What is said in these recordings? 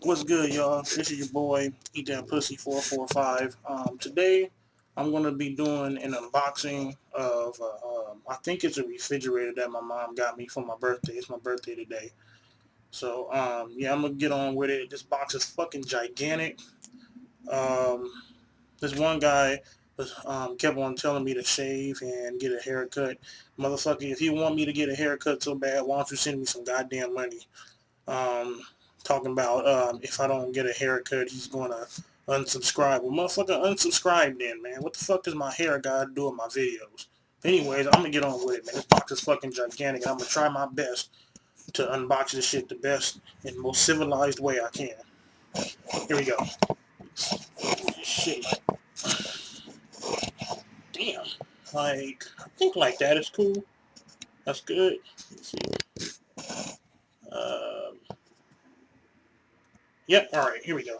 What's good, y'all? This is your boy, EatDatPussy 445. Today, I'm going to be doing an unboxing of, I think it's a refrigerator that my mom got me for my birthday. It's my birthday today. So, yeah, I'm going to get on with it. This box is fucking gigantic. This one guy kept on telling me to shave and get a haircut. Motherfucker, if you want me to get a haircut so bad, why don't you send me some goddamn money? Talking about if I don't get a haircut, he's gonna unsubscribe. Well, motherfucker, unsubscribe then, man. What the fuck does my hair got to do with my videos? Anyways, I'm gonna get on with it, man. This box is fucking gigantic, and I'm gonna try my best to unbox this shit the best and most civilized way I can. Here we go. Shit, damn. Like, I think like that is cool. That's good. Let's see. Yep, alright, here we go.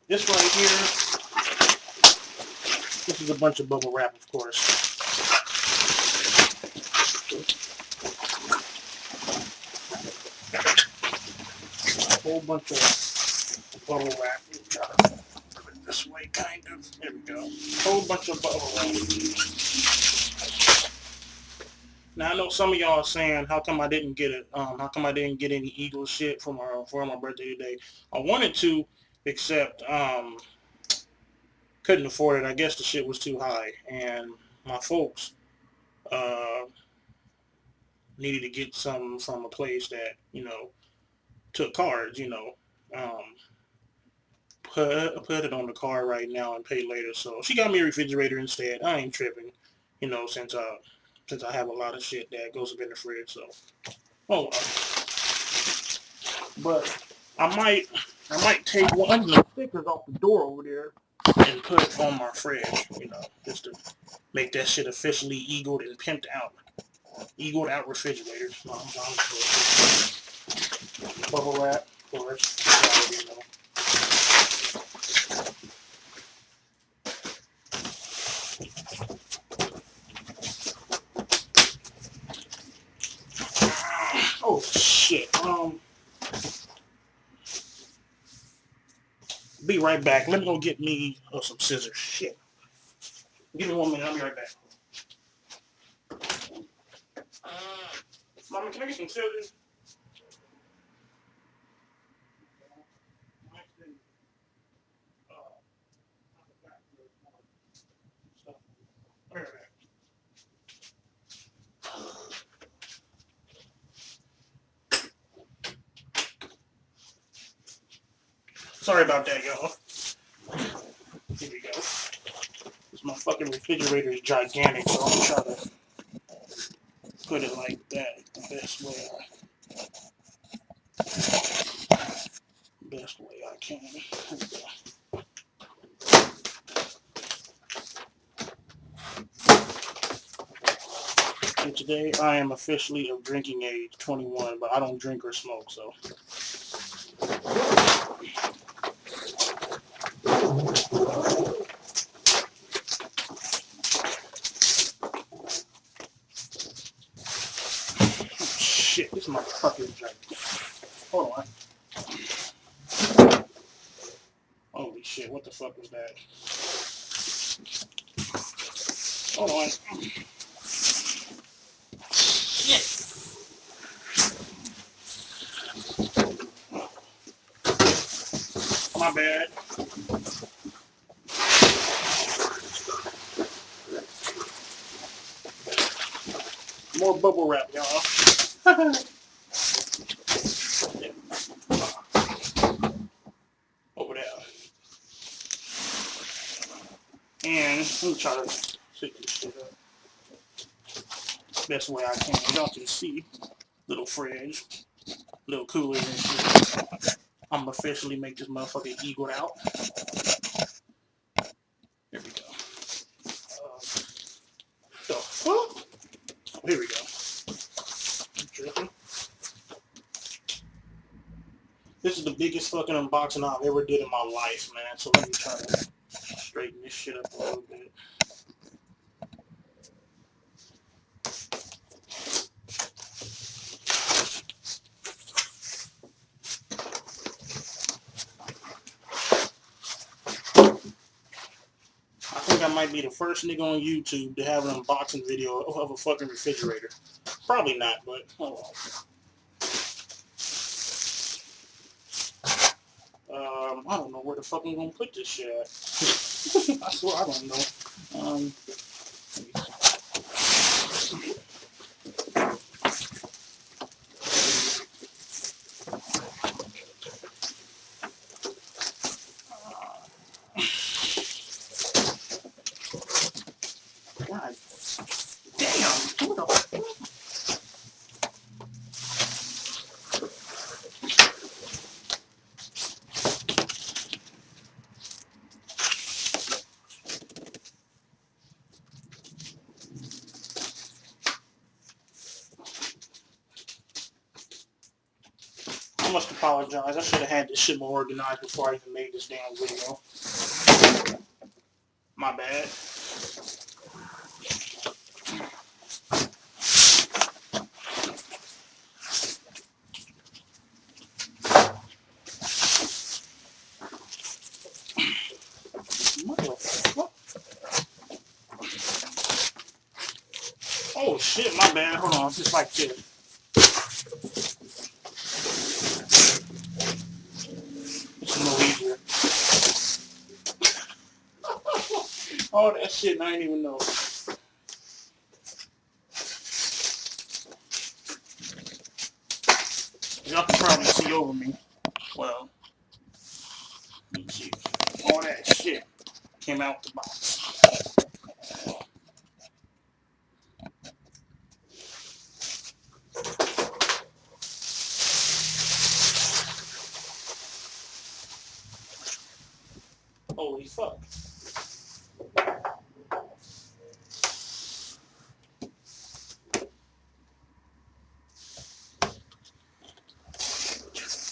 This right here, this is a bunch of bubble wrap, of course. A whole bunch of bubble wrap. Try to put it this way, kind of. There we go. A whole bunch of bubble wrap. Now I know some of y'all are saying, how come I didn't get it? How come I didn't get any Eagle shit for my birthday today? I wanted to, except couldn't afford it. I guess the shit was too high, and my folks needed to get some from a place that took cards. Put it on the card right now and pay later. So she got me a refrigerator instead. I ain't tripping, since I have a lot of shit that goes up in the fridge. So, oh, but I might take one of the stickers off the door over there and put it on my fridge, just to make that shit officially eagled and pimped out. Eagled out refrigerator. Bubble wrap, of course. Oh shit. Be right back. Let me go get me some scissors. Shit. Give me 1 minute. I'll be right back. Mama, can I get some scissors? Sorry about that, y'all. Here we go. This my fucking refrigerator is gigantic, so I'm gonna try to put it like that the best way I can. And today I am officially of drinking age, 21, but I don't drink or smoke, so. Shit, this motherfucker is gigantic. Hold on. Holy shit, what the fuck was that? Hold on. Shit. My bad. More bubble wrap, y'all. Over there. And let me try to set this shit up best way I can. Y'all can see, little fridge, little cooler and shit. I'm gonna officially make this motherfucker eagled out. There we go. The fuck? Oh, here we go. This is the biggest fucking unboxing I've ever did in my life, man. So let me try to straighten this shit up a little bit. might be the first nigga on YouTube to have an unboxing video of a fucking refrigerator. Probably not, but hold on. I don't know where the fuck I'm gonna put this shit at. I swear I don't know. God damn, what the fuck? I must apologize. I should have had this shit more organized before I even made this damn video. My bad. Motherfucker. Oh shit, my bad. Hold on, just like this. It's a little easier. All that shit, I ain't even know. Y'all can probably see over me. Well, let me see. All that shit came out the box. Holy fuck.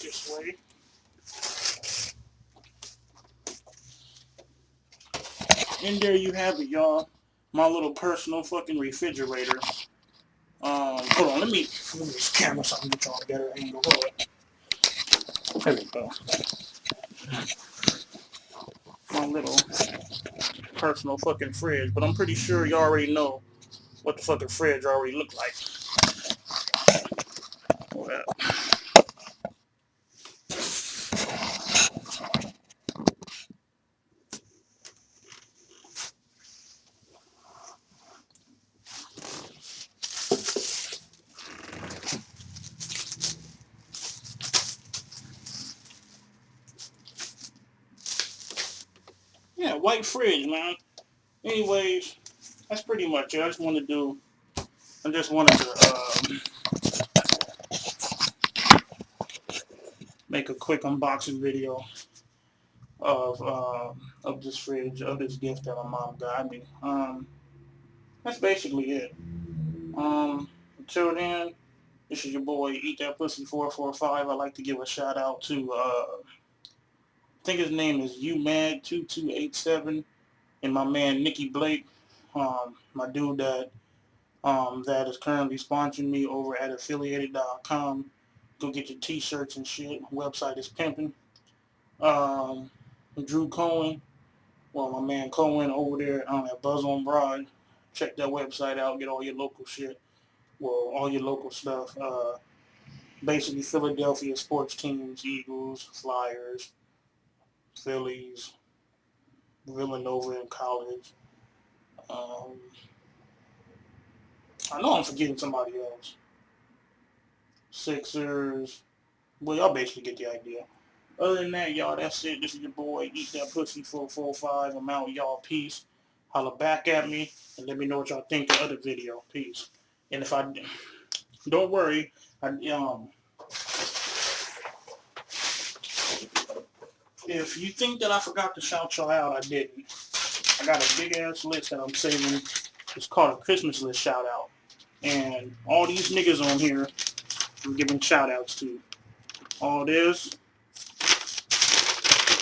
This way. And there you have it, y'all. My little personal fucking refrigerator. Hold on, let me move this camera so I can get y'all a better angle. Hold on. There we go. My little personal fucking fridge, but I'm pretty sure you already know what the fucking fridge already looked like. Well, yeah, white fridge, man. Anyways, that's pretty much it. I just wanted to make a quick unboxing video of this fridge, of this gift that my mom got me. That's basically it. Until then, this is your boy EatDatPussy 445. I'd like to give a shout out to I think his name is UMad2287 and my man Nikki Blake, my dude that is currently sponsoring me over at affiliated.com. Go get your t-shirts and shit. Website is pimping. Drew Comin, well, my man Comin over there at Buzz on Broad. Check that website out. Get all your local shit. Well, all your local stuff. Basically Philadelphia sports teams, Eagles, Flyers, Phillies, Villanova in college. I know I'm forgetting somebody else. Sixers. Well, y'all basically get the idea. Other than that, y'all, that's it. This is your boy, EatDatPussy 445. I'm out, y'all. Peace. Holla back at me and let me know what y'all think of the other video. Peace. And if I don't worry, if you think that I forgot to shout y'all out, I didn't. I got a big ass list that I'm saving. It's called a Christmas list shout out. And all these niggas on here, I'm giving shout outs to. All this,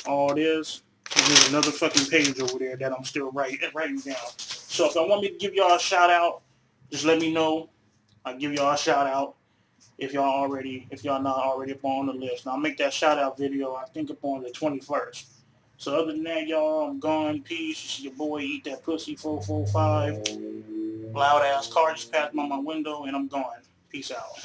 and there's another fucking page over there that I'm still writing down. So if y'all want me to give y'all a shout out, just let me know. I'll give y'all a shout out if y'all not already up on the list. Now I'll make that shout out video, I think, up on the 21st. So other than that, y'all, I'm gone. Peace. This is your boy, Eat That Pussy 445. Loud ass car just passed by my window, and I'm gone. Peace out.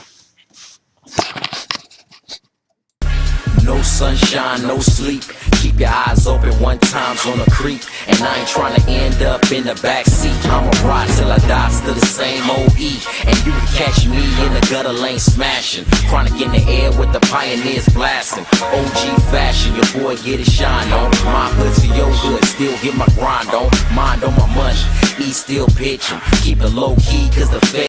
No sunshine, no sleep. Keep your eyes open, one time's on a creep. And I ain't tryna end up in the backseat. I'ma ride till I die, still the same old E. And you can catch me in the gutter lane smashing. Chronic in the air with the pioneers blasting. OG fashion, your boy get his shine on. My hood to your hood, still get my grind on. Mind on my money, E still pitching. Keep it low key cause the fed